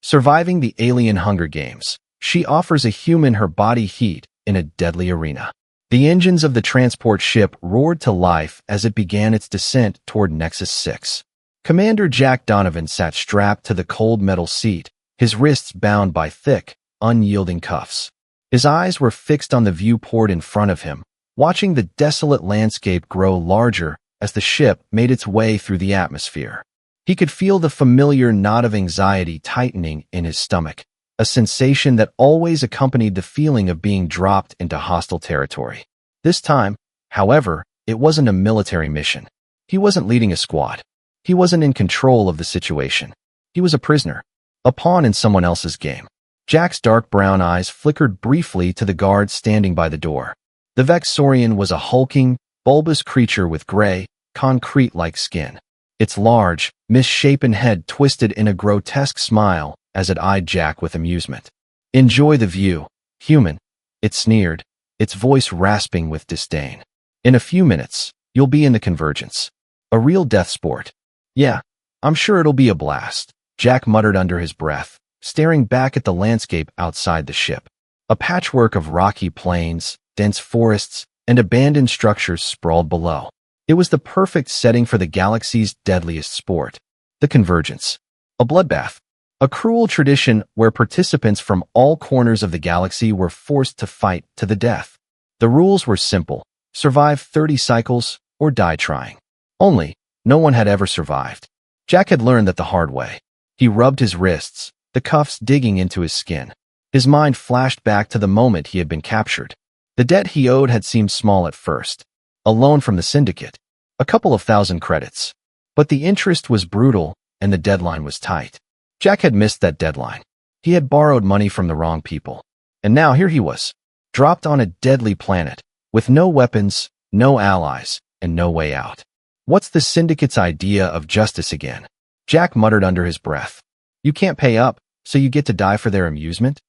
Surviving the alien Hunger Games, she offers a human her body heat in a deadly arena. The engines of the transport ship roared to life as it began its descent toward Nexus 6. Commander Jack Donovan sat strapped to the cold metal seat, his wrists bound by thick, unyielding cuffs. His eyes were fixed on the viewport in front of him, watching the desolate landscape grow larger as the ship made its way through the atmosphere. He could feel the familiar knot of anxiety tightening in his stomach, a sensation that always accompanied the feeling of being dropped into hostile territory. This time, however, it wasn't a military mission. He wasn't leading a squad. He wasn't in control of the situation. He was a prisoner, a pawn in someone else's game. Jack's dark brown eyes flickered briefly to the guard standing by the door. The Vexorian was a hulking, bulbous creature with gray, concrete-like skin. Its large, misshapen head twisted in a grotesque smile as it eyed Jack with amusement. "Enjoy the view, human," it sneered, its voice rasping with disdain. "In a few minutes, you'll be in the Convergence. A real death sport. Yeah, I'm sure it'll be a blast," Jack muttered under his breath, staring back at the landscape outside the ship. A patchwork of rocky plains, dense forests, and abandoned structures sprawled below. It was the perfect setting for the galaxy's deadliest sport, the Convergence. A bloodbath. A cruel tradition where participants from all corners of the galaxy were forced to fight to the death. The rules were simple: survive 30 cycles or die trying. Only, no one had ever survived. Jack had learned that the hard way. He rubbed his wrists, the cuffs digging into his skin. His mind flashed back to the moment he had been captured. The debt he owed had seemed small at first. A loan from the Syndicate. A couple of thousand credits. But the interest was brutal, and the deadline was tight. Jack had missed that deadline. He had borrowed money from the wrong people. And now here he was, dropped on a deadly planet, with no weapons, no allies, and no way out. What's the Syndicate's idea of justice again? Jack muttered under his breath. You can't pay up, so you get to die for their amusement?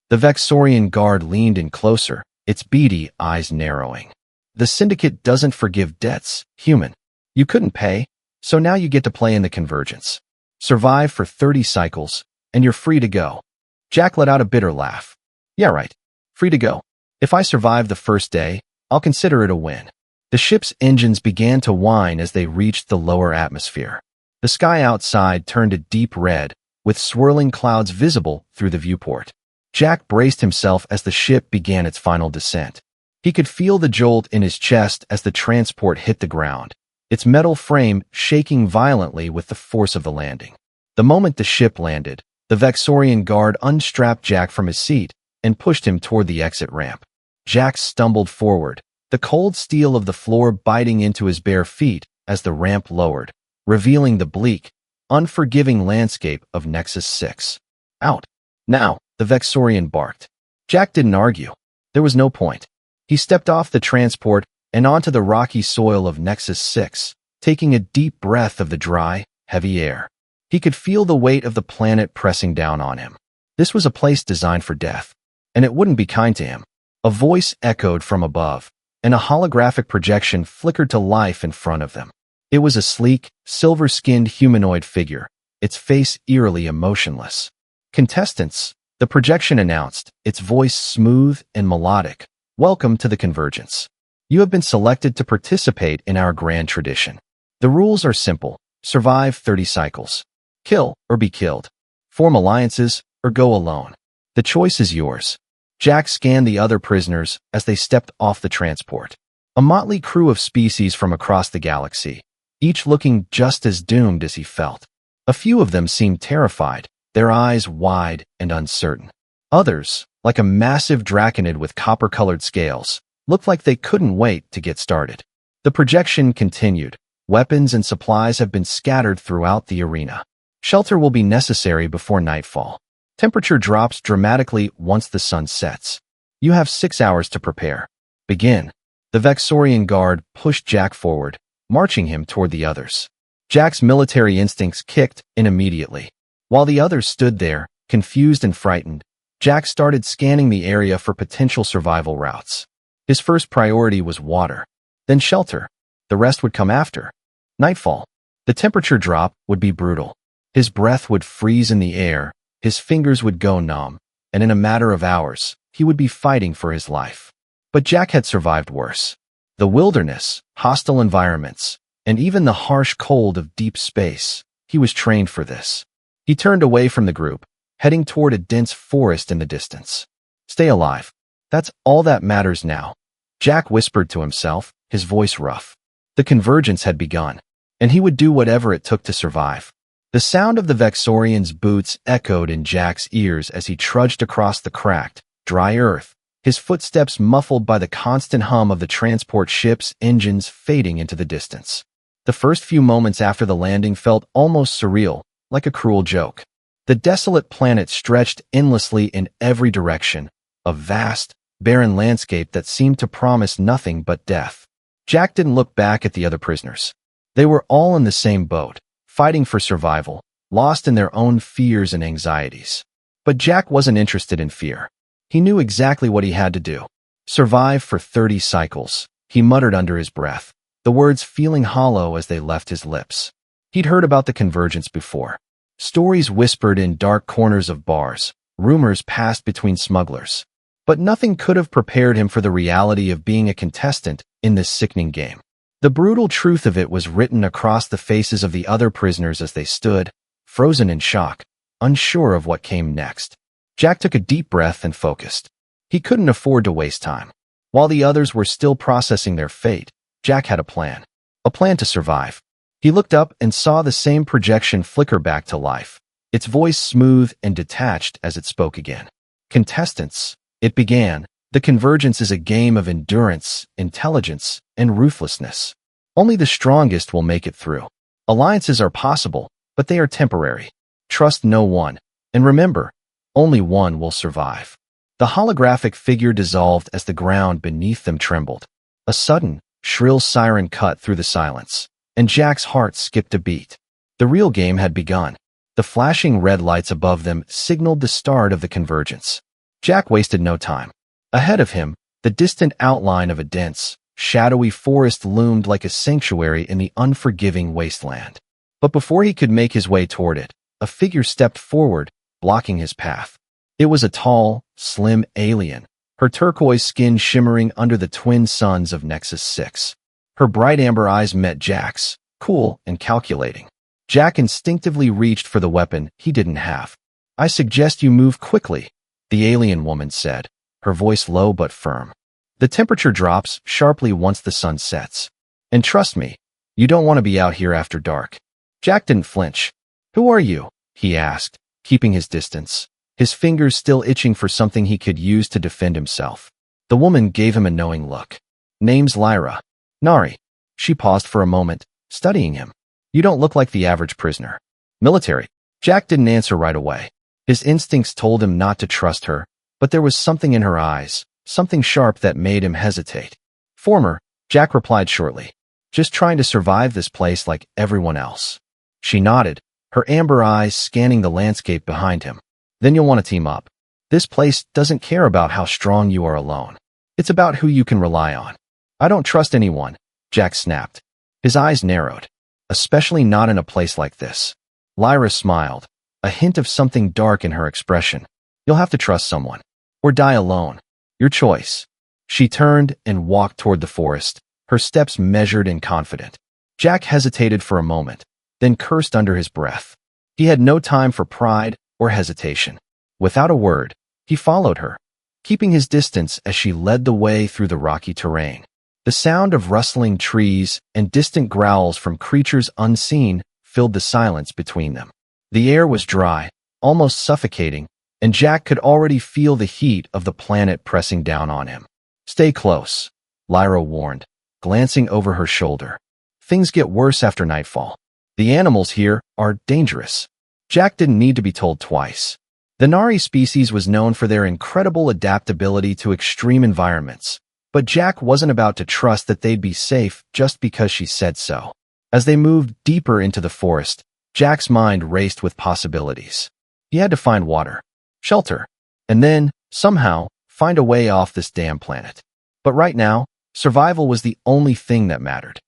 The Vexorian guard leaned in closer, its beady eyes narrowing. The Syndicate doesn't forgive debts, human. You couldn't pay, so now you get to play in the Convergence. Survive for 30 cycles, and you're free to go. Jack let out a bitter laugh. Yeah, right. Free to go. If I survive the first day, I'll consider it a win. The ship's engines began to whine as they reached the lower atmosphere. The sky outside turned a deep red, with swirling clouds visible through the viewport. Jack braced himself as the ship began its final descent. He could feel the jolt in his chest as the transport hit the ground, its metal frame shaking violently with the force of the landing. The moment the ship landed, the Vexorian guard unstrapped Jack from his seat and pushed him toward the exit ramp. Jack stumbled forward, the cold steel of the floor biting into his bare feet as the ramp lowered, revealing the bleak, unforgiving landscape of Nexus 6. Out. Now, the Vexorian barked. Jack didn't argue. There was no point. He stepped off the transport and onto the rocky soil of Nexus 6, taking a deep breath of the dry, heavy air. He could feel the weight of the planet pressing down on him. This was a place designed for death, and it wouldn't be kind to him. A voice echoed from above, and a holographic projection flickered to life in front of them. It was a sleek, silver-skinned humanoid figure, its face eerily emotionless. Contestants, the projection announced, its voice smooth and melodic. Welcome to the Convergence. You have been selected to participate in our grand tradition. The rules are simple. Survive 30 cycles. Kill or be killed. Form alliances or go alone. The choice is yours. Jack scanned the other prisoners as they stepped off the transport. A motley crew of species from across the galaxy, each looking just as doomed as he felt. A few of them seemed terrified, their eyes wide and uncertain. Others, like a massive draconid with copper-colored scales, looked like they couldn't wait to get started. The projection continued. Weapons and supplies have been scattered throughout the arena. Shelter will be necessary before nightfall. Temperature drops dramatically once the sun sets. You have 6 hours to prepare. Begin. The Vexorian guard pushed Jack forward, marching him toward the others. Jack's military instincts kicked in immediately. While the others stood there, confused and frightened, Jack started scanning the area for potential survival routes. His first priority was water, then shelter. The rest would come after. Nightfall. The temperature drop would be brutal. His breath would freeze in the air, His fingers would go numb, and in a matter of hours, he would be fighting for his life. But Jack had survived worse. The wilderness, hostile environments, and even the harsh cold of deep space. He was trained for this. He turned away from the group, heading toward a dense forest in the distance. Stay alive. That's all that matters now, Jack whispered to himself, his voice rough. The convergence had begun, and he would do whatever it took to survive. The sound of the Vexorian's boots echoed in Jack's ears as he trudged across the cracked, dry earth, his footsteps muffled by the constant hum of the transport ship's engines fading into the distance. The first few moments after the landing felt almost surreal, like a cruel joke. The desolate planet stretched endlessly in every direction, a vast, barren landscape that seemed to promise nothing but death. Jack didn't look back at the other prisoners. They were all in the same boat, fighting for survival, lost in their own fears and anxieties. But Jack wasn't interested in fear. He knew exactly what he had to do. Survive for 30 cycles, he muttered under his breath, the words feeling hollow as they left his lips. He'd heard about the convergence before. Stories whispered in dark corners of bars, rumors passed between smugglers. But nothing could have prepared him for the reality of being a contestant in this sickening game. The brutal truth of it was written across the faces of the other prisoners as they stood, frozen in shock, unsure of what came next. Jack took a deep breath and focused. He couldn't afford to waste time. While the others were still processing their fate, Jack had a plan. A plan to survive. He looked up and saw the same projection flicker back to life, its voice smooth and detached as it spoke again. Contestants, it began. The convergence is a game of endurance, intelligence, and ruthlessness. Only the strongest will make it through. Alliances are possible, but they are temporary. Trust no one, and remember, only one will survive. The holographic figure dissolved as the ground beneath them trembled. A sudden, shrill siren cut through the silence, and Jack's heart skipped a beat. The real game had begun. The flashing red lights above them signaled the start of the convergence. Jack wasted no time. Ahead of him, the distant outline of a dense, shadowy forest loomed like a sanctuary in the unforgiving wasteland. But before he could make his way toward it, a figure stepped forward, blocking his path. It was a tall, slim alien, her turquoise skin shimmering under the twin suns of Nexus 6. Her bright amber eyes met Jack's, cool and calculating. Jack instinctively reached for the weapon he didn't have. "I suggest you move quickly," the alien woman said, her voice low but firm. "The temperature drops sharply once the sun sets. And trust me, you don't want to be out here after dark." Jack didn't flinch. "Who are you?" he asked, keeping his distance, his fingers still itching for something he could use to defend himself. The woman gave him a knowing look. "Name's Lyra." "Nari." She paused for a moment, studying him. "You don't look like the average prisoner." "Military." Jack didn't answer right away. His instincts told him not to trust her, but there was something in her eyes, something sharp that made him hesitate. "Former," Jack replied shortly. "Just trying to survive this place like everyone else." She nodded, her amber eyes scanning the landscape behind him. "Then you'll want to team up. This place doesn't care about how strong you are alone. It's about who you can rely on." "I don't trust anyone," Jack snapped. His eyes narrowed. "Especially not in a place like this." Lyra smiled, a hint of something dark in her expression. "You'll have to trust someone. Or die alone. Your choice." She turned and walked toward the forest, her steps measured and confident. Jack hesitated for a moment, then cursed under his breath. He had no time for pride or hesitation. Without a word, he followed her, keeping his distance as she led the way through the rocky terrain. The sound of rustling trees and distant growls from creatures unseen filled the silence between them. The air was dry, almost suffocating, and Jack could already feel the heat of the planet pressing down on him. "Stay close," Lyra warned, glancing over her shoulder. "Things get worse after nightfall. The animals here are dangerous." Jack didn't need to be told twice. The Nari species was known for their incredible adaptability to extreme environments, but Jack wasn't about to trust that they'd be safe just because she said so. As they moved deeper into the forest, Jack's mind raced with possibilities. He had to find water, shelter, and then, somehow, find a way off this damn planet. But right now, survival was the only thing that mattered.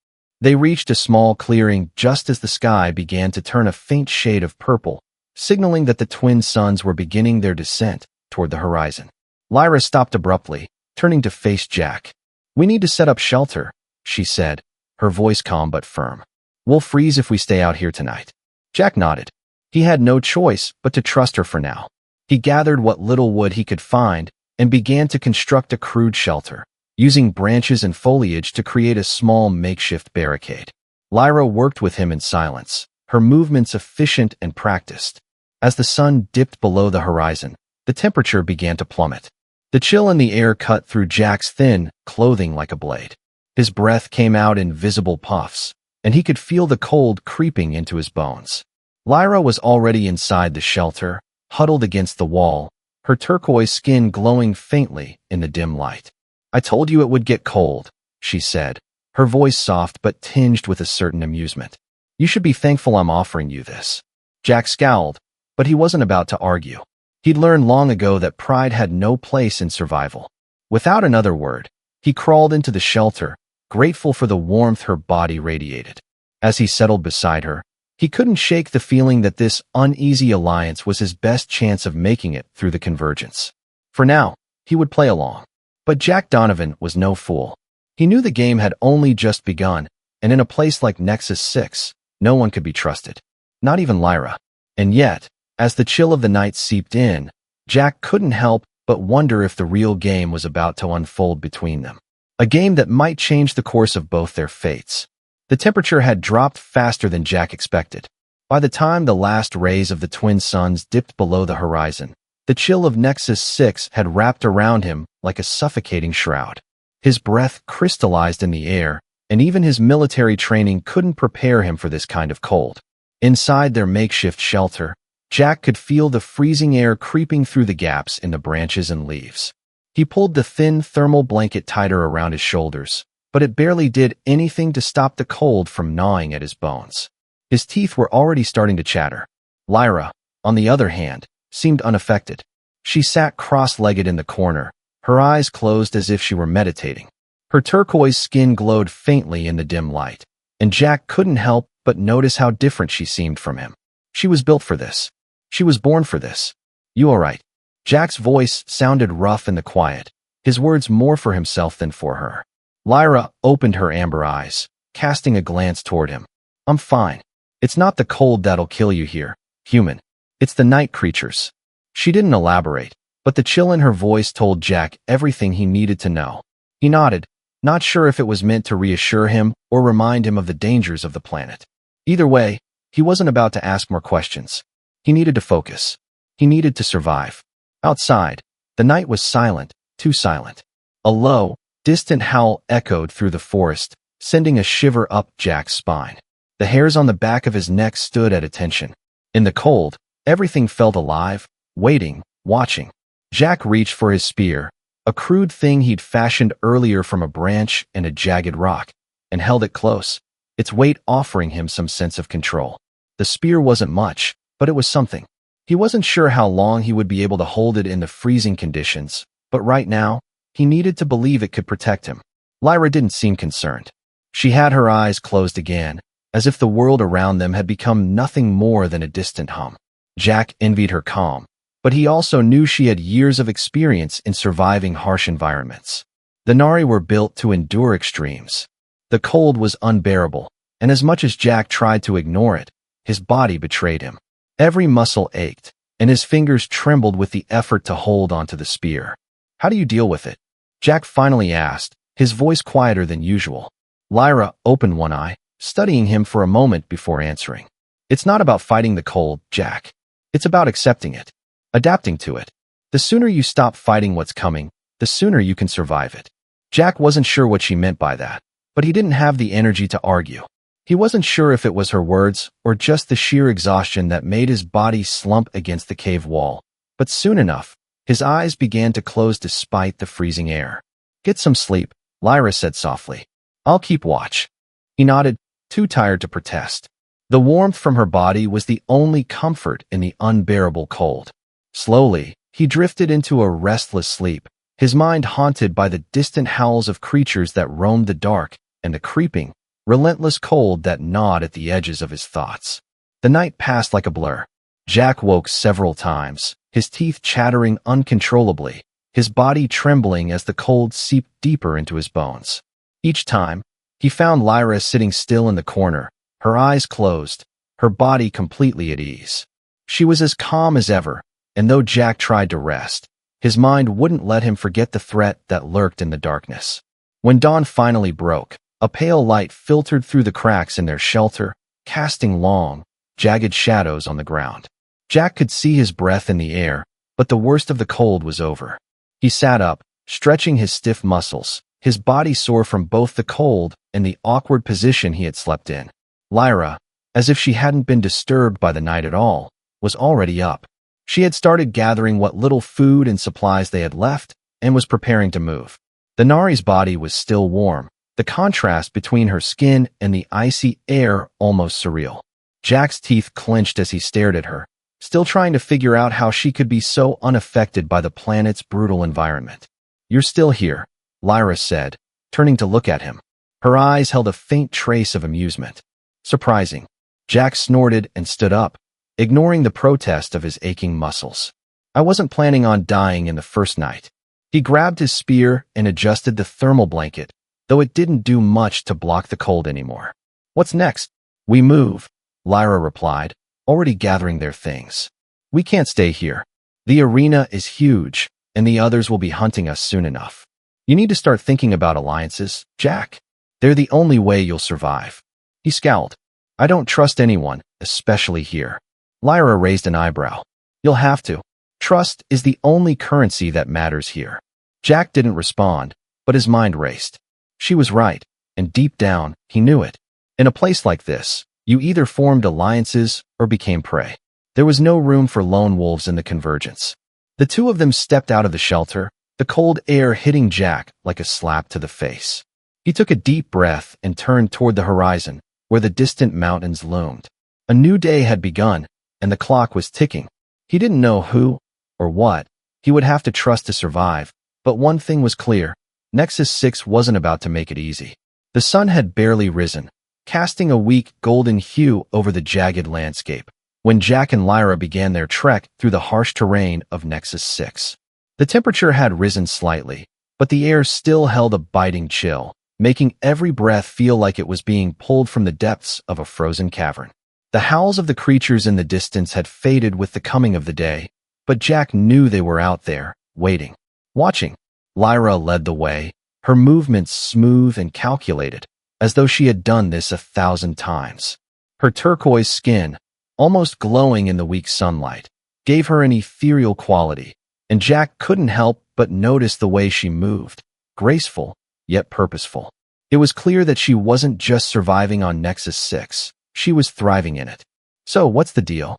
They reached a small clearing just as the sky began to turn a faint shade of purple, signaling that the twin suns were beginning their descent toward the horizon. Lyra stopped abruptly, turning to face Jack. "We need to set up shelter," she said, her voice calm but firm. "We'll freeze if we stay out here tonight." Jack nodded. He had no choice but to trust her for now. He gathered what little wood he could find and began to construct a crude shelter, using branches and foliage to create a small makeshift barricade. Lyra worked with him in silence, her movements efficient and practiced. As the sun dipped below the horizon, the temperature began to plummet. The chill in the air cut through Jack's thin clothing like a blade. His breath came out in visible puffs, and he could feel the cold creeping into his bones. Lyra was already inside the shelter, huddled against the wall, her turquoise skin glowing faintly in the dim light. "I told you it would get cold," she said, her voice soft but tinged with a certain amusement. "You should be thankful I'm offering you this." Jack scowled, but he wasn't about to argue. He'd learned long ago that pride had no place in survival. Without another word, he crawled into the shelter, grateful for the warmth her body radiated. As he settled beside her, he couldn't shake the feeling that this uneasy alliance was his best chance of making it through the convergence. For now, he would play along. But Jack Donovan was no fool. He knew the game had only just begun, and in a place like Nexus 6, no one could be trusted. Not even Lyra. And yet, as the chill of the night seeped in, Jack couldn't help but wonder if the real game was about to unfold between them. A game that might change the course of both their fates. The temperature had dropped faster than Jack expected. By the time the last rays of the twin suns dipped below the horizon, the chill of Nexus 6 had wrapped around him like a suffocating shroud. His breath crystallized in the air, and even his military training couldn't prepare him for this kind of cold. Inside their makeshift shelter, Jack could feel the freezing air creeping through the gaps in the branches and leaves. He pulled the thin thermal blanket tighter around his shoulders, but it barely did anything to stop the cold from gnawing at his bones. His teeth were already starting to chatter. Lyra, on the other hand, seemed unaffected. She sat cross-legged in the corner, her eyes closed as if she were meditating. Her turquoise skin glowed faintly in the dim light, and Jack couldn't help but notice how different she seemed from him. She was built for this. She was born for this. "You all right?" Jack's voice sounded rough in the quiet, his words more for himself than for her. Lyra opened her amber eyes, casting a glance toward him. "I'm fine. It's not the cold that'll kill you here, human. It's the night creatures." She didn't elaborate, but the chill in her voice told Jack everything he needed to know. He nodded, not sure if it was meant to reassure him or remind him of the dangers of the planet. Either way, he wasn't about to ask more questions. He needed to focus. He needed to survive. Outside, the night was silent, too silent. A low, distant howl echoed through the forest, sending a shiver up Jack's spine. The hairs on the back of his neck stood at attention. In the cold, everything felt alive, waiting, watching. Jack reached for his spear, a crude thing he'd fashioned earlier from a branch and a jagged rock, and held it close, its weight offering him some sense of control. The spear wasn't much, but it was something. He wasn't sure how long he would be able to hold it in the freezing conditions, but right now, he needed to believe it could protect him. Lyra didn't seem concerned. She had her eyes closed again, as if the world around them had become nothing more than a distant hum. Jack envied her calm, but he also knew she had years of experience in surviving harsh environments. The Nari were built to endure extremes. The cold was unbearable, and as much as Jack tried to ignore it, his body betrayed him. Every muscle ached, and his fingers trembled with the effort to hold onto the spear. "How do you deal with it?" Jack finally asked, his voice quieter than usual. Lyra opened one eye, studying him for a moment before answering. "It's not about fighting the cold, Jack. It's about accepting it, adapting to it. The sooner you stop fighting what's coming, the sooner you can survive it." Jack wasn't sure what she meant by that, but he didn't have the energy to argue. He wasn't sure if it was her words or just the sheer exhaustion that made his body slump against the cave wall. But soon enough, his eyes began to close despite the freezing air. "Get some sleep," Lyra said softly. "I'll keep watch." He nodded, too tired to protest. The warmth from her body was the only comfort in the unbearable cold. Slowly, he drifted into a restless sleep, his mind haunted by the distant howls of creatures that roamed the dark and the creeping, relentless cold that gnawed at the edges of his thoughts. The night passed like a blur. Jack woke several times, his teeth chattering uncontrollably, his body trembling as the cold seeped deeper into his bones. Each time, he found Lyra sitting still in the corner, her eyes closed, her body completely at ease. She was as calm as ever, and though Jack tried to rest, his mind wouldn't let him forget the threat that lurked in the darkness. When dawn finally broke, a pale light filtered through the cracks in their shelter, casting long, jagged shadows on the ground. Jack could see his breath in the air, but the worst of the cold was over. He sat up, stretching his stiff muscles, his body sore from both the cold and the awkward position he had slept in. Lyra, as if she hadn't been disturbed by the night at all, was already up. She had started gathering what little food and supplies they had left and was preparing to move. The Nari's body was still warm, the contrast between her skin and the icy air almost surreal. Jack's teeth clenched as he stared at her, still trying to figure out how she could be so unaffected by the planet's brutal environment. "You're still here," Lyra said, turning to look at him. Her eyes held a faint trace of amusement. "Surprising." Jack snorted and stood up, ignoring the protest of his aching muscles. "I wasn't planning on dying in the first night." He grabbed his spear and adjusted the thermal blanket, though it didn't do much to block the cold anymore. "What's next?" "We move," Lyra replied, already gathering their things. "We can't stay here. The arena is huge, and the others will be hunting us soon enough. You need to start thinking about alliances, Jack. They're the only way you'll survive." He scowled. "I don't trust anyone, especially here." Lyra raised an eyebrow. "You'll have to. Trust is the only currency that matters here." Jack didn't respond, but his mind raced. She was right, and deep down, he knew it. In a place like this, you either formed alliances or became prey. There was no room for lone wolves in the convergence. The two of them stepped out of the shelter, the cold air hitting Jack like a slap to the face. He took a deep breath and turned toward the horizon, where the distant mountains loomed. A new day had begun, and the clock was ticking. He didn't know who or what he would have to trust to survive, but one thing was clear: Nexus 6 wasn't about to make it easy. The sun had barely risen, casting a weak golden hue over the jagged landscape, when Jack and Lyra began their trek through the harsh terrain of Nexus 6. The temperature had risen slightly, but the air still held a biting chill, making every breath feel like it was being pulled from the depths of a frozen cavern. The howls of the creatures in the distance had faded with the coming of the day, but Jack knew they were out there, waiting, watching. Lyra led the way, her movements smooth and calculated, as though she had done this 1,000 times. Her turquoise skin, almost glowing in the weak sunlight, gave her an ethereal quality, and Jack couldn't help but notice the way she moved, graceful, yet purposeful. It was clear that she wasn't just surviving on Nexus 6, she was thriving in it. "So, what's the deal?"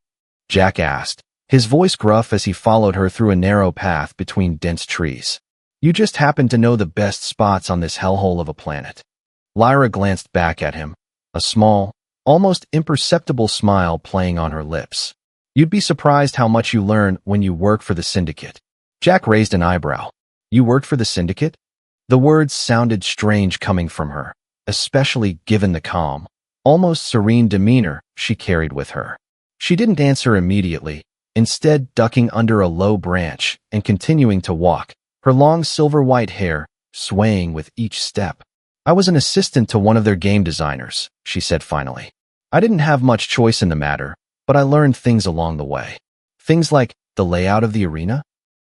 Jack asked, his voice gruff as he followed her through a narrow path between dense trees. "You just happen to know the best spots on this hellhole of a planet." Lyra glanced back at him, a small, almost imperceptible smile playing on her lips. "You'd be surprised how much you learn when you work for the Syndicate." Jack raised an eyebrow. "You worked for the Syndicate?" The words sounded strange coming from her, especially given the calm, almost serene demeanor she carried with her. She didn't answer immediately, instead ducking under a low branch and continuing to walk, her long silver-white hair swaying with each step. "I was an assistant to one of their game designers," she said finally. "I didn't have much choice in the matter, but I learned things along the way." "Things like the layout of the arena?"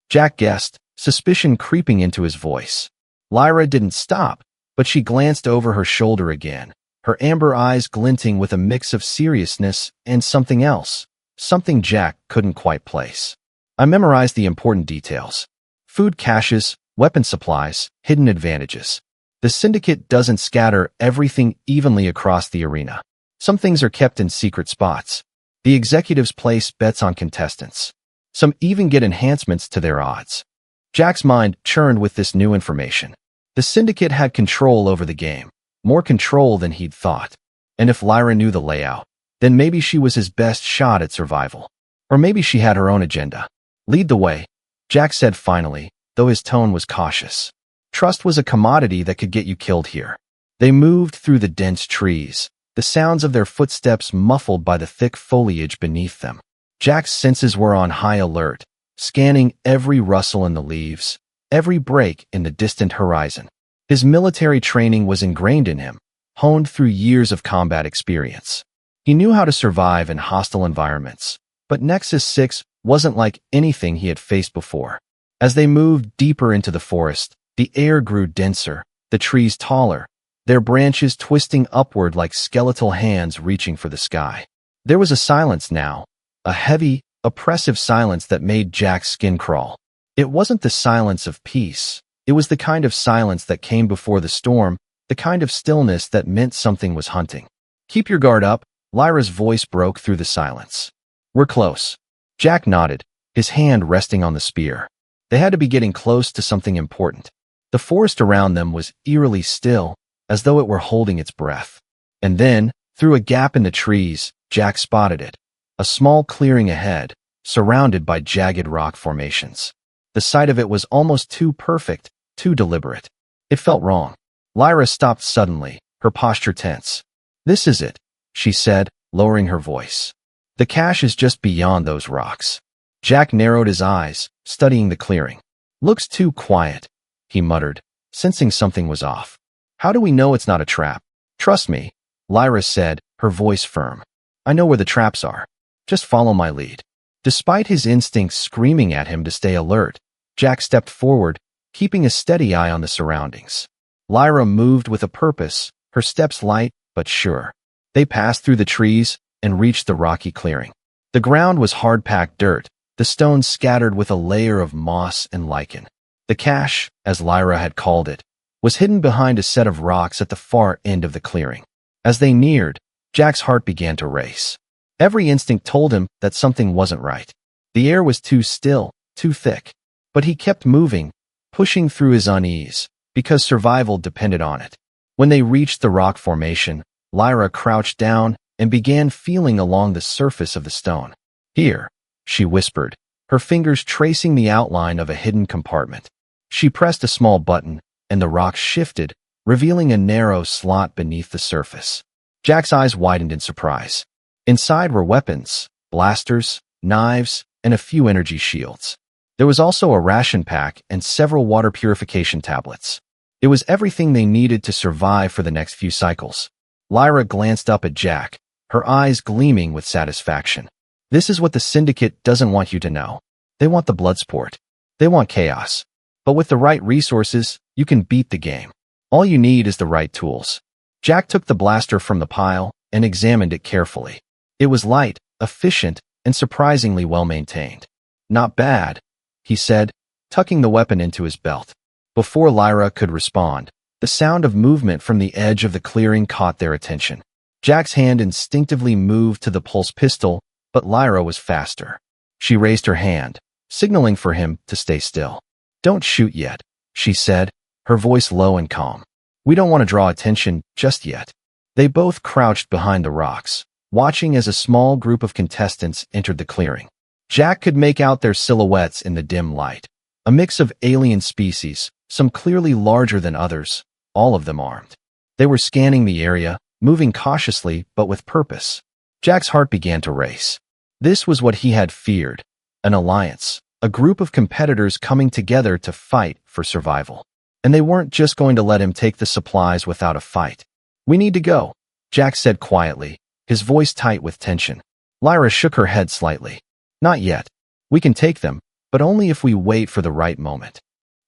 Jack guessed, suspicion creeping into his voice. Lyra didn't stop, but she glanced over her shoulder again, her amber eyes glinting with a mix of seriousness and something else, something Jack couldn't quite place. "I memorized the important details. Food caches, weapon supplies, hidden advantages. The Syndicate doesn't scatter everything evenly across the arena. Some things are kept in secret spots. The executives place bets on contestants. Some even get enhancements to their odds." Jack's mind churned with this new information. The Syndicate had control over the game, more control than he'd thought. And if Lyra knew the layout, then maybe she was his best shot at survival. Or maybe she had her own agenda. "Lead the way," Jack said finally, though his tone was cautious. Trust was a commodity that could get you killed here. They moved through the dense trees, the sounds of their footsteps muffled by the thick foliage beneath them. Jack's senses were on high alert, scanning every rustle in the leaves, every break in the distant horizon. His military training was ingrained in him, honed through years of combat experience. He knew how to survive in hostile environments, but Nexus 6 wasn't like anything he had faced before. As they moved deeper into the forest, the air grew denser, the trees taller, their branches twisting upward like skeletal hands reaching for the sky. There was a silence now, a heavy, oppressive silence that made Jack's skin crawl. It wasn't the silence of peace. It was the kind of silence that came before the storm, the kind of stillness that meant something was hunting. "Keep your guard up," Lyra's voice broke through the silence. "We're close." Jack nodded, his hand resting on the spear. They had to be getting close to something important. The forest around them was eerily still, as though it were holding its breath. And then, through a gap in the trees, Jack spotted it. A small clearing ahead, surrounded by jagged rock formations. The sight of it was almost too perfect, too deliberate. It felt wrong. Lyra stopped suddenly, her posture tense. "This is it," she said, lowering her voice. "The cache is just beyond those rocks." Jack narrowed his eyes, studying the clearing. "Looks too quiet," he muttered, sensing something was off. "How do we know it's not a trap?" "Trust me," Lyra said, her voice firm. "I know where the traps are. Just follow my lead." Despite his instincts screaming at him to stay alert, Jack stepped forward, keeping a steady eye on the surroundings. Lyra moved with a purpose, her steps light but sure. They passed through the trees and reached the rocky clearing. The ground was hard-packed dirt, the stones scattered with a layer of moss and lichen. The cache, as Lyra had called it, was hidden behind a set of rocks at the far end of the clearing. As they neared, Jack's heart began to race. Every instinct told him that something wasn't right. The air was too still, too thick. But he kept moving, pushing through his unease, because survival depended on it. When they reached the rock formation, Lyra crouched down and began feeling along the surface of the stone. "Here," she whispered, her fingers tracing the outline of a hidden compartment. She pressed a small button, and the rock shifted, revealing a narrow slot beneath the surface. Jack's eyes widened in surprise. Inside were weapons, blasters, knives, and a few energy shields. There was also a ration pack and several water purification tablets. It was everything they needed to survive for the next few cycles. Lyra glanced up at Jack, her eyes gleaming with satisfaction. "This is what the Syndicate doesn't want you to know. They want the blood sport. They want chaos. But with the right resources, you can beat the game. All you need is the right tools." Jack took the blaster from the pile and examined it carefully. It was light, efficient, and surprisingly well-maintained. "Not bad," he said, tucking the weapon into his belt. Before Lyra could respond, the sound of movement from the edge of the clearing caught their attention. Jack's hand instinctively moved to the pulse pistol, but Lyra was faster. She raised her hand, signaling for him to stay still. "Don't shoot yet," she said, her voice low and calm. "We don't want to draw attention just yet." They both crouched behind the rocks, watching as a small group of contestants entered the clearing. Jack could make out their silhouettes in the dim light. A mix of alien species, some clearly larger than others, all of them armed. They were scanning the area, moving cautiously but with purpose. Jack's heart began to race. This was what he had feared, an alliance, a group of competitors coming together to fight for survival. And they weren't just going to let him take the supplies without a fight. "We need to go," Jack said quietly, his voice tight with tension. Lyra shook her head slightly. "Not yet. We can take them, but only if we wait for the right moment."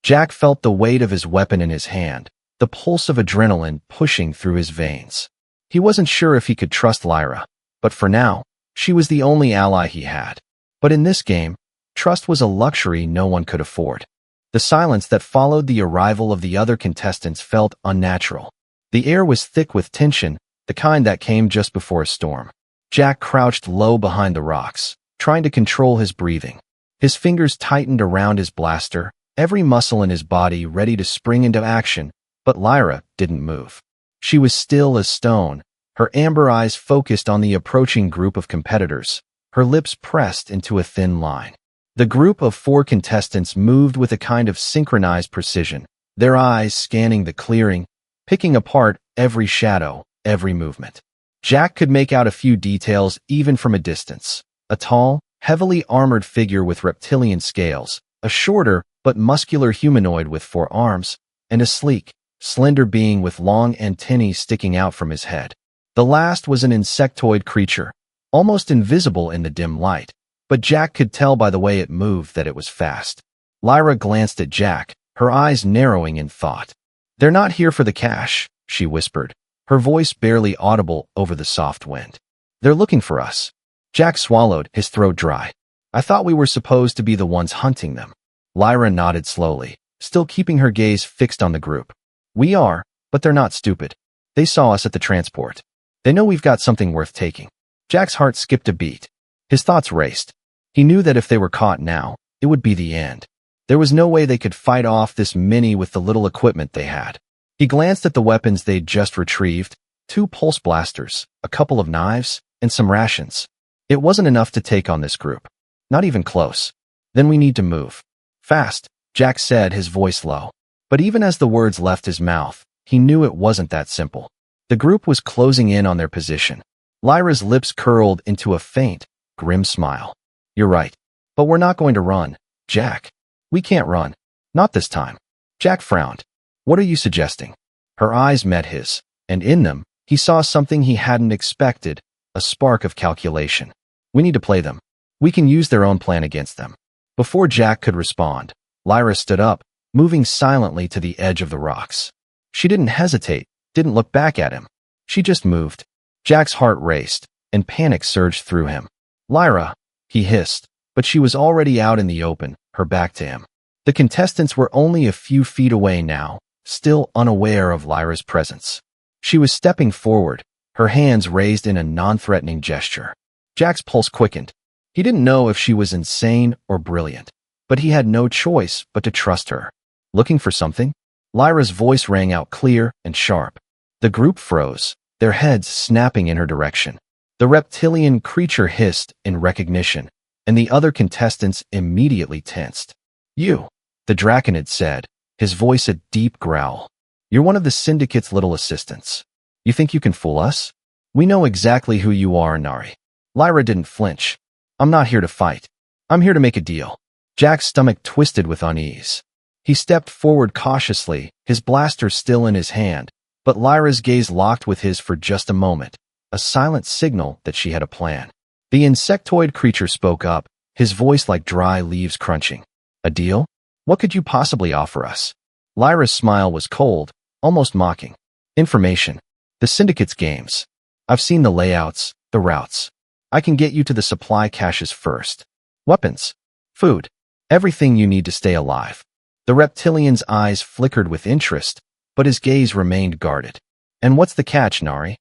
Jack felt the weight of his weapon in his hand, the pulse of adrenaline pushing through his veins. He wasn't sure if he could trust Lyra, but for now, she was the only ally he had. But in this game, trust was a luxury no one could afford. The silence that followed the arrival of the other contestants felt unnatural. The air was thick with tension, the kind that came just before a storm. Jack crouched low behind the rocks, trying to control his breathing. His fingers tightened around his blaster, every muscle in his body ready to spring into action, but Lyra didn't move. She was still as stone, her amber eyes focused on the approaching group of competitors, her lips pressed into a thin line. The group of 4 contestants moved with a kind of synchronized precision, their eyes scanning the clearing, picking apart every shadow, every movement. Jack could make out a few details even from a distance. A tall, heavily armored figure with reptilian scales, a shorter but muscular humanoid with 4 arms, and a sleek, slender being with long antennae sticking out from his head. The last was an insectoid creature, almost invisible in the dim light, but Jack could tell by the way it moved that it was fast. Lyra glanced at Jack, her eyes narrowing in thought. "They're not here for the cash," she whispered, her voice barely audible over the soft wind. "They're looking for us." Jack swallowed, his throat dry. "I thought we were supposed to be the ones hunting them." Lyra nodded slowly, still keeping her gaze fixed on the group. "We are, but they're not stupid. They saw us at the transport. They know we've got something worth taking." Jack's heart skipped a beat. His thoughts raced. He knew that if they were caught now, it would be the end. There was no way they could fight off this mini with the little equipment they had. He glanced at the weapons they'd just retrieved, 2 pulse blasters, a couple of knives, and some rations. It wasn't enough to take on this group. Not even close. "Then we need to move. Fast," Jack said, his voice low. But even as the words left his mouth, he knew it wasn't that simple. The group was closing in on their position. Lyra's lips curled into a faint, grim smile. "You're right. But we're not going to run, Jack. We can't run. Not this time." Jack frowned. "What are you suggesting?" Her eyes met his, and in them, he saw something he hadn't expected, a spark of calculation. "We need to play them. We can use their own plan against them." Before Jack could respond, Lyra stood up, moving silently to the edge of the rocks. She didn't hesitate, didn't look back at him. She just moved. Jack's heart raced, and panic surged through him. "Lyra," he hissed, but she was already out in the open, her back to him. The contestants were only a few feet away now, still unaware of Lyra's presence. She was stepping forward, her hands raised in a non-threatening gesture. Jack's pulse quickened. He didn't know if she was insane or brilliant, but he had no choice but to trust her. "Looking for something?" Lyra's voice rang out clear and sharp. The group froze, their heads snapping in her direction. The reptilian creature hissed in recognition, and the other contestants immediately tensed. "You," the Draconid said, his voice a deep growl. "You're one of the Syndicate's little assistants. You think you can fool us? We know exactly who you are, Nari." Lyra didn't flinch. "I'm not here to fight. I'm here to make a deal." Jack's stomach twisted with unease. He stepped forward cautiously, his blaster still in his hand, but Lyra's gaze locked with his for just a moment, a silent signal that she had a plan. The insectoid creature spoke up, his voice like dry leaves crunching. "A deal? What could you possibly offer us?" Lyra's smile was cold, almost mocking. "Information. The Syndicate's games. I've seen the layouts, the routes. I can get you to the supply caches first. Weapons. Food. Everything you need to stay alive." The reptilian's eyes flickered with interest, but his gaze remained guarded. "And what's the catch, Nari?"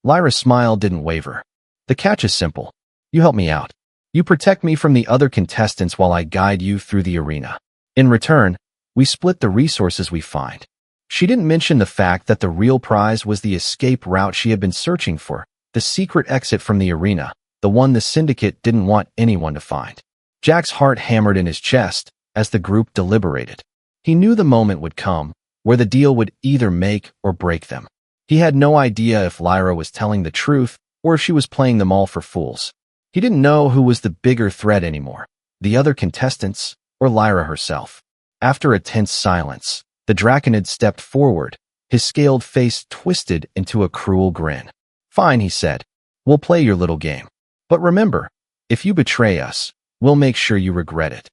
Lyra's smile didn't waver. "The catch is simple. You help me out. You protect me from the other contestants while I guide you through the arena. In return, we split the resources we find." She didn't mention the fact that the real prize was the escape route she had been searching for, the secret exit from the arena, the one the Syndicate didn't want anyone to find. Jack's heart hammered in his chest as the group deliberated. He knew the moment would come, where the deal would either make or break them. He had no idea if Lyra was telling the truth or if she was playing them all for fools. He didn't know who was the bigger threat anymore, the other contestants or Lyra herself. After a tense silence, the Draconid stepped forward, his scaled face twisted into a cruel grin. "Fine," he said. "We'll play your little game. But remember, if you betray us, we'll make sure you regret it."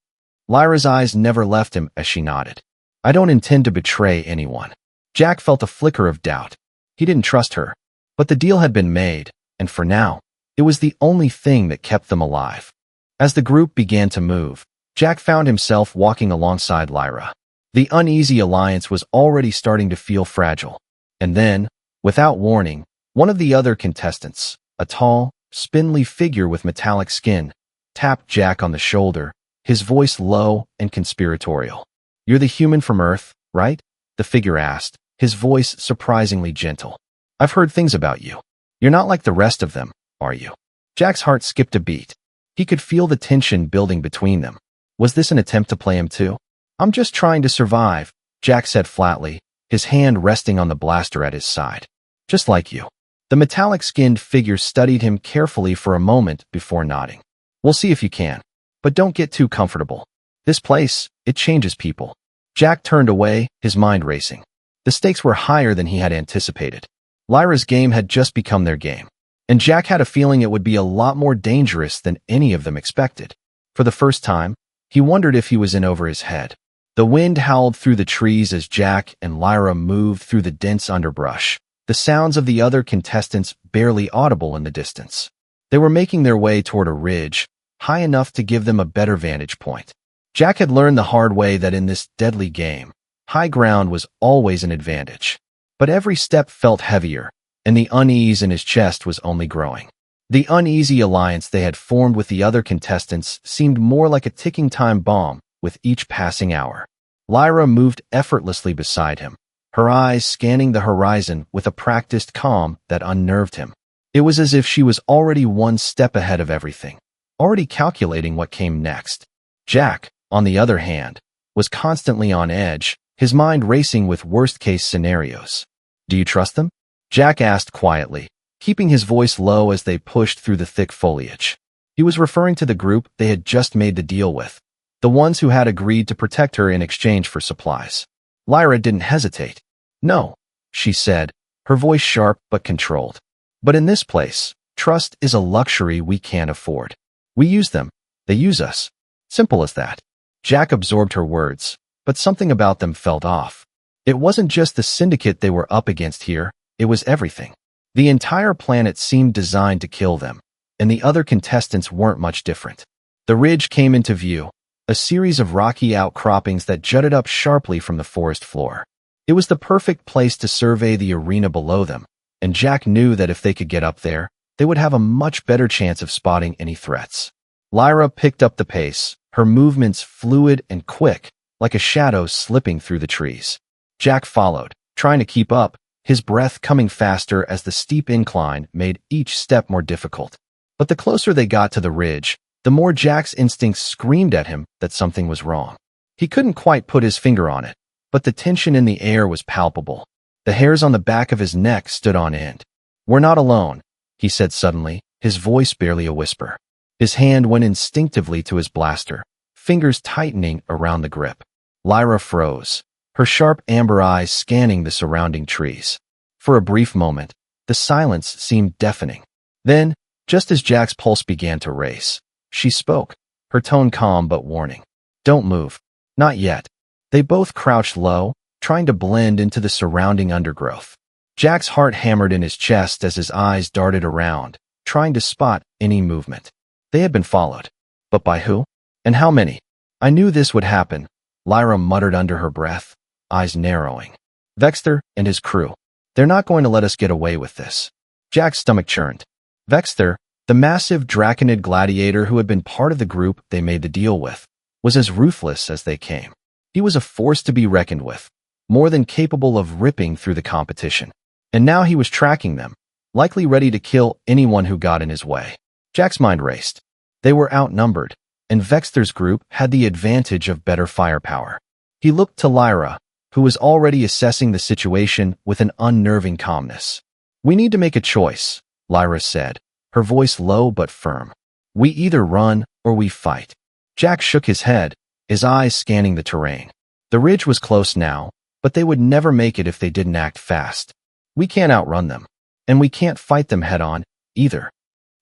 Lyra's eyes never left him as she nodded. "I don't intend to betray anyone." Jack felt a flicker of doubt. He didn't trust her. But the deal had been made, and for now, it was the only thing that kept them alive. As the group began to move, Jack found himself walking alongside Lyra. The uneasy alliance was already starting to feel fragile. And then, without warning, one of the other contestants, a tall, spindly figure with metallic skin, tapped Jack on the shoulder, his voice low and conspiratorial. "You're the human from Earth, right?" the figure asked, his voice surprisingly gentle. "I've heard things about you. You're not like the rest of them, are you?" Jack's heart skipped a beat. He could feel the tension building between them. Was this an attempt to play him too? "I'm just trying to survive," Jack said flatly, his hand resting on the blaster at his side. "Just like you." The metallic-skinned figure studied him carefully for a moment before nodding. We'll see if you can. But don't get too comfortable. This place, it changes people. Jack turned away, his mind racing. The stakes were higher than he had anticipated. Lyra's game had just become their game, and Jack had a feeling it would be a lot more dangerous than any of them expected. For the first time, he wondered if he was in over his head. The wind howled through the trees as Jack and Lyra moved through the dense underbrush, the sounds of the other contestants barely audible in the distance. They were making their way toward a ridge, high enough to give them a better vantage point. Jack had learned the hard way that in this deadly game, high ground was always an advantage. But every step felt heavier, and the unease in his chest was only growing. The uneasy alliance they had formed with the other contestants seemed more like a ticking time bomb with each passing hour. Lyra moved effortlessly beside him, her eyes scanning the horizon with a practiced calm that unnerved him. It was as if she was already one step ahead of everything, already calculating what came next. Jack, on the other hand, was constantly on edge, his mind racing with worst-case scenarios. "Do you trust them?" Jack asked quietly, keeping his voice low as they pushed through the thick foliage. He was referring to the group they had just made the deal with, the ones who had agreed to protect her in exchange for supplies. Lyra didn't hesitate. "No," she said, her voice sharp but controlled. "But in this place, trust is a luxury we can't afford. We use them, they use us. Simple as that." Jack absorbed her words, but something about them felt off. It wasn't just the Syndicate they were up against here, it was everything. The entire planet seemed designed to kill them, and the other contestants weren't much different. The ridge came into view, a series of rocky outcroppings that jutted up sharply from the forest floor. It was the perfect place to survey the arena below them, and Jack knew that if they could get up there, they would have a much better chance of spotting any threats. Lyra picked up the pace, her movements fluid and quick, like a shadow slipping through the trees. Jack followed, trying to keep up, his breath coming faster as the steep incline made each step more difficult. But the closer they got to the ridge, the more Jack's instincts screamed at him that something was wrong. He couldn't quite put his finger on it, but the tension in the air was palpable. The hairs on the back of his neck stood on end. "We're not alone," he said suddenly, his voice barely a whisper. His hand went instinctively to his blaster, fingers tightening around the grip. Lyra froze, her sharp amber eyes scanning the surrounding trees. For a brief moment, the silence seemed deafening. Then, just as Jack's pulse began to race, she spoke, her tone calm but warning. "Don't move. Not yet." They both crouched low, trying to blend into the surrounding undergrowth. Jack's heart hammered in his chest as his eyes darted around, trying to spot any movement. They had been followed. But by who? And how many? "I knew this would happen," Lyra muttered under her breath, eyes narrowing. "Vexter and his crew. They're not going to let us get away with this." Jack's stomach churned. Vexter, the massive draconid gladiator who had been part of the group they made the deal with, was as ruthless as they came. He was a force to be reckoned with, more than capable of ripping through the competition. And now he was tracking them, likely ready to kill anyone who got in his way. Jack's mind raced. They were outnumbered, and Vexter's group had the advantage of better firepower. He looked to Lyra, who was already assessing the situation with an unnerving calmness. "We need to make a choice," Lyra said, her voice low but firm. "We either run or we fight." Jack shook his head, his eyes scanning the terrain. The ridge was close now, but they would never make it if they didn't act fast. "We can't outrun them, and we can't fight them head-on, either."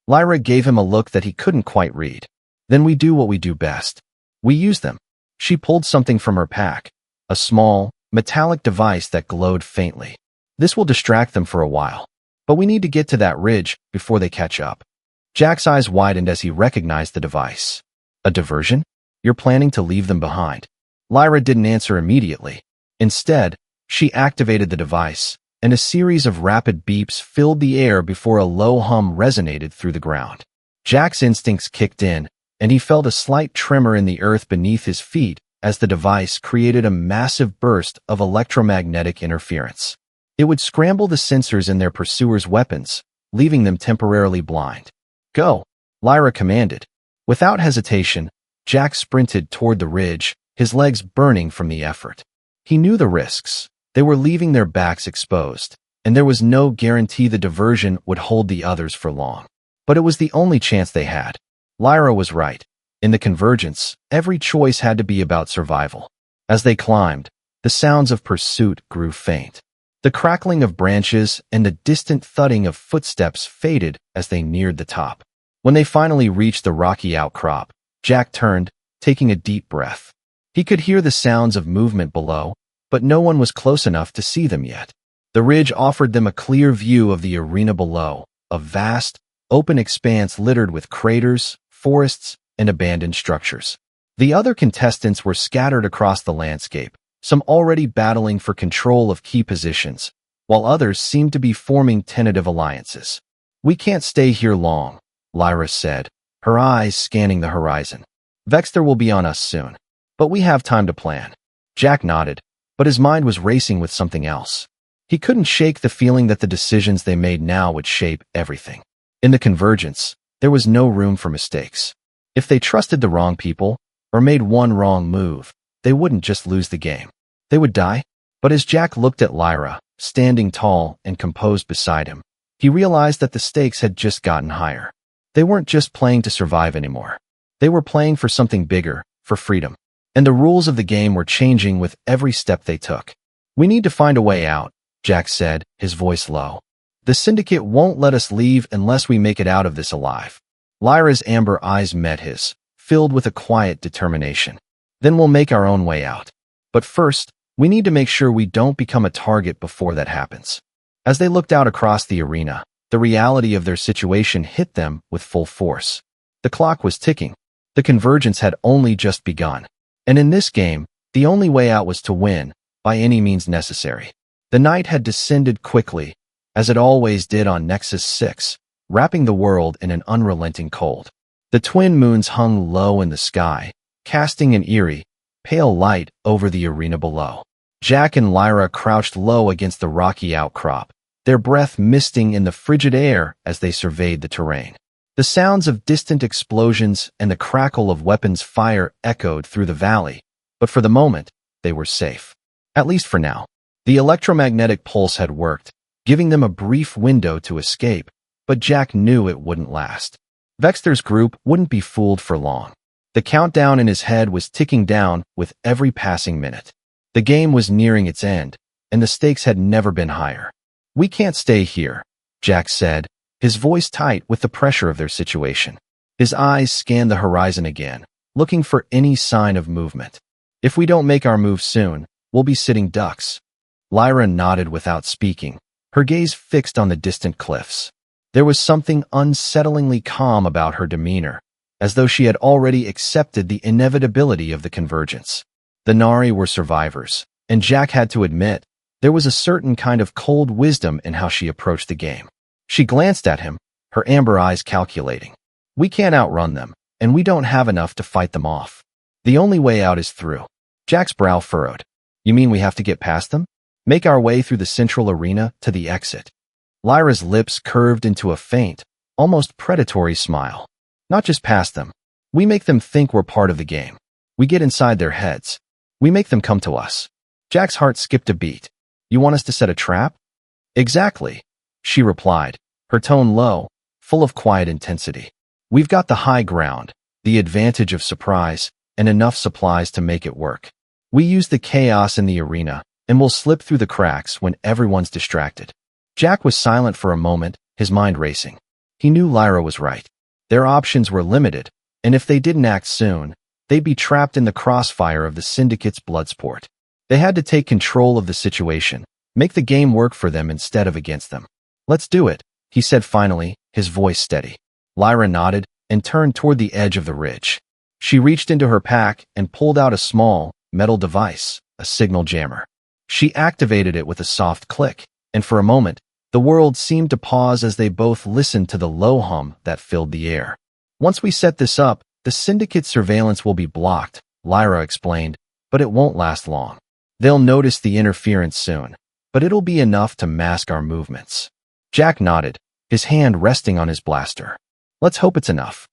Lyra gave him a look that he couldn't quite read. "Then we do what we do best. We use them." She pulled something from her pack, a small, metallic device that glowed faintly. "This will distract them for a while, but we need to get to that ridge before they catch up." Jack's eyes widened as he recognized the device. "A diversion? You're planning to leave them behind?" Lyra didn't answer immediately. Instead, she activated the device, and a series of rapid beeps filled the air before a low hum resonated through the ground. Jack's instincts kicked in, and he felt a slight tremor in the earth beneath his feet as the device created a massive burst of electromagnetic interference. It would scramble the sensors in their pursuers' weapons, leaving them temporarily blind. "Go," Lyra commanded. Without hesitation, Jack sprinted toward the ridge, his legs burning from the effort. He knew the risks. They were leaving their backs exposed, and there was no guarantee the diversion would hold the others for long. But it was the only chance they had. Lyra was right. In the convergence, every choice had to be about survival. As they climbed, the sounds of pursuit grew faint. The crackling of branches and the distant thudding of footsteps faded as they neared the top. When they finally reached the rocky outcrop, Jack turned, taking a deep breath. He could hear the sounds of movement below, but no one was close enough to see them yet. The ridge offered them a clear view of the arena below, a vast, open expanse littered with craters, forests, and abandoned structures. The other contestants were scattered across the landscape, some already battling for control of key positions, while others seemed to be forming tentative alliances. "We can't stay here long," Lyra said, her eyes scanning the horizon. "Vexter will be on us soon. But we have time to plan." Jack nodded, but his mind was racing with something else. He couldn't shake the feeling that the decisions they made now would shape everything. In the convergence, there was no room for mistakes. If they trusted the wrong people, or made one wrong move, they wouldn't just lose the game. They would die. But as Jack looked at Lyra, standing tall and composed beside him, he realized that the stakes had just gotten higher. They weren't just playing to survive anymore. They were playing for something bigger, for freedom. And the rules of the game were changing with every step they took. "We need to find a way out," Jack said, his voice low. "The Syndicate won't let us leave unless we make it out of this alive." Lyra's amber eyes met his, filled with a quiet determination. "Then we'll make our own way out. But first, we need to make sure we don't become a target before that happens." As they looked out across the arena, the reality of their situation hit them with full force. The clock was ticking. The convergence had only just begun. And in this game, the only way out was to win, by any means necessary. The night had descended quickly, as it always did on Nexus 6, wrapping the world in an unrelenting cold. The twin moons hung low in the sky, casting an eerie, pale light over the arena below. Jack and Lyra crouched low against the rocky outcrop, their breath misting in the frigid air as they surveyed the terrain. The sounds of distant explosions and the crackle of weapons fire echoed through the valley, but for the moment, they were safe. At least for now. The electromagnetic pulse had worked, giving them a brief window to escape, but Jack knew it wouldn't last. Vexter's group wouldn't be fooled for long. The countdown in his head was ticking down with every passing minute. The game was nearing its end, and the stakes had never been higher. "We can't stay here," Jack said, his voice tight with the pressure of their situation. His eyes scanned the horizon again, looking for any sign of movement. "If we don't make our move soon, we'll be sitting ducks." Lyra nodded without speaking, her gaze fixed on the distant cliffs. There was something unsettlingly calm about her demeanor, as though she had already accepted the inevitability of the convergence. The Nari were survivors, and Jack had to admit, there was a certain kind of cold wisdom in how she approached the game. She glanced at him, her amber eyes calculating. "We can't outrun them, and we don't have enough to fight them off. The only way out is through." Jack's brow furrowed. "You mean we have to get past them? Make our way through the central arena to the exit?" Lyra's lips curved into a faint, almost predatory smile. "Not just past them. We make them think we're part of the game. We get inside their heads. We make them come to us." Jack's heart skipped a beat. "You want us to set a trap?" "Exactly," she replied, her tone low, full of quiet intensity. "We've got the high ground, the advantage of surprise, and enough supplies to make it work. We use the chaos in the arena, and we'll slip through the cracks when everyone's distracted." Jack was silent for a moment, his mind racing. He knew Lyra was right. Their options were limited, and if they didn't act soon, they'd be trapped in the crossfire of the Syndicate's bloodsport. They had to take control of the situation, make the game work for them instead of against them. "Let's do it," he said finally, his voice steady. Lyra nodded and turned toward the edge of the ridge. She reached into her pack and pulled out a small, metal device, a signal jammer. She activated it with a soft click, and for a moment, the world seemed to pause as they both listened to the low hum that filled the air. "Once we set this up, the Syndicate surveillance will be blocked," Lyra explained, "but it won't last long. They'll notice the interference soon, but it'll be enough to mask our movements." Jack nodded, his hand resting on his blaster. "Let's hope it's enough."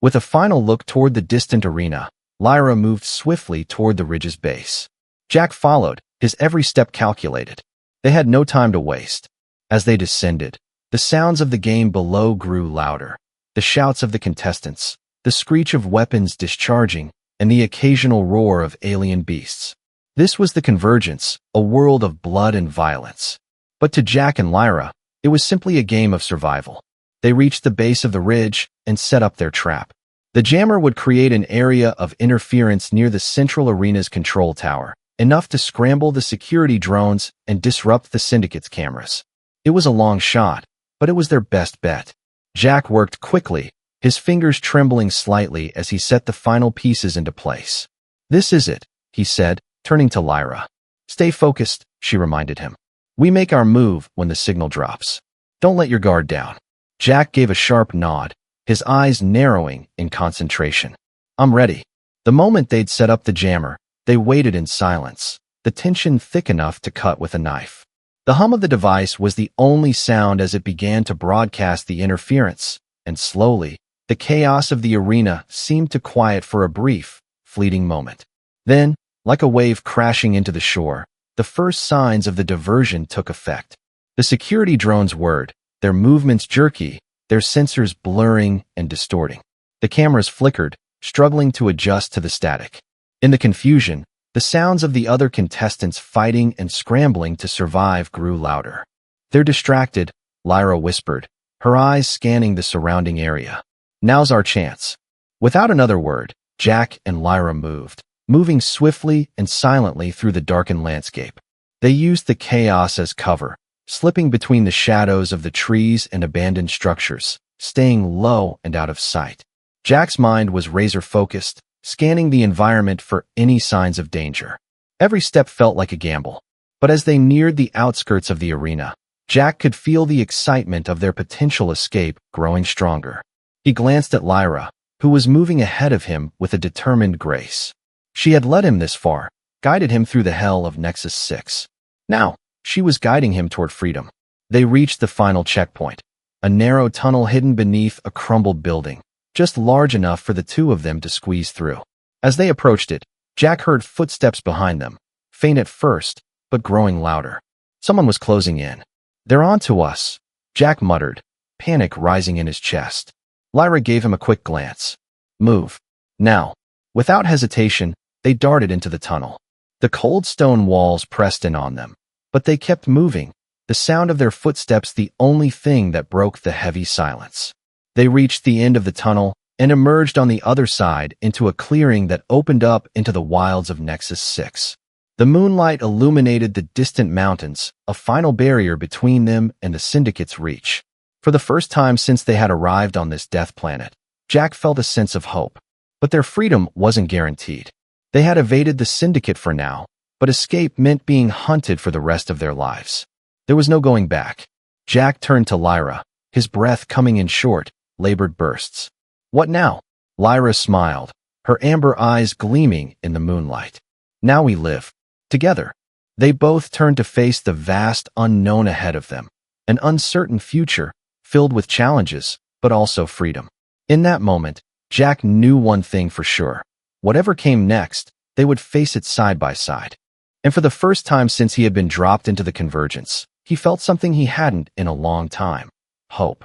With a final look toward the distant arena, Lyra moved swiftly toward the ridge's base. Jack followed, his every step calculated. They had no time to waste. As they descended, the sounds of the game below grew louder. The shouts of the contestants, the screech of weapons discharging, and the occasional roar of alien beasts. This was the convergence, a world of blood and violence. But to Jack and Lyra, it was simply a game of survival. They reached the base of the ridge and set up their trap. The jammer would create an area of interference near the central arena's control tower, enough to scramble the security drones and disrupt the Syndicate's cameras. It was a long shot, but it was their best bet. Jack worked quickly, his fingers trembling slightly as he set the final pieces into place. "This is it," he said, turning to Lyra. "Stay focused," she reminded him. "We make our move when the signal drops. Don't let your guard down." Jack gave a sharp nod, his eyes narrowing in concentration. "I'm ready." The moment they'd set up the jammer, they waited in silence, the tension thick enough to cut with a knife. The hum of the device was the only sound as it began to broadcast the interference, and slowly, the chaos of the arena seemed to quiet for a brief, fleeting moment. Then, like a wave crashing into the shore, the first signs of the diversion took effect. The security drones whirred, their movements jerky, their sensors blurring and distorting. The cameras flickered, struggling to adjust to the static. In the confusion, the sounds of the other contestants fighting and scrambling to survive grew louder. "They're distracted," Lyra whispered, her eyes scanning the surrounding area. "Now's our chance." Without another word, Jack and Lyra moved, moving swiftly and silently through the darkened landscape. They used the chaos as cover, slipping between the shadows of the trees and abandoned structures, staying low and out of sight. Jack's mind was razor-focused, scanning the environment for any signs of danger. Every step felt like a gamble. But as they neared the outskirts of the arena, Jack could feel the excitement of their potential escape growing stronger. He glanced at Lyra, who was moving ahead of him with a determined grace. She had led him this far, guided him through the hell of Nexus 6. Now, she was guiding him toward freedom. They reached the final checkpoint, a narrow tunnel hidden beneath a crumbled building, just large enough for the two of them to squeeze through. As they approached it, Jack heard footsteps behind them, faint at first, but growing louder. Someone was closing in. "They're on to us," Jack muttered, panic rising in his chest. Lyra gave him a quick glance. "Move. Now." Without hesitation, they darted into the tunnel. The cold stone walls pressed in on them, but they kept moving, the sound of their footsteps the only thing that broke the heavy silence. They reached the end of the tunnel and emerged on the other side into a clearing that opened up into the wilds of Nexus 6. The moonlight illuminated the distant mountains, a final barrier between them and the Syndicate's reach. For the first time since they had arrived on this death planet, Jack felt a sense of hope. But their freedom wasn't guaranteed. They had evaded the Syndicate for now, but escape meant being hunted for the rest of their lives. There was no going back. Jack turned to Lyra, his breath coming in short, labored bursts. "What now?" Lyra smiled, her amber eyes gleaming in the moonlight. "Now we live. Together." They both turned to face the vast unknown ahead of them, an uncertain future filled with challenges, but also freedom. In that moment, Jack knew one thing for sure. Whatever came next, they would face it side by side. And for the first time since he had been dropped into the convergence, he felt something he hadn't in a long time: hope.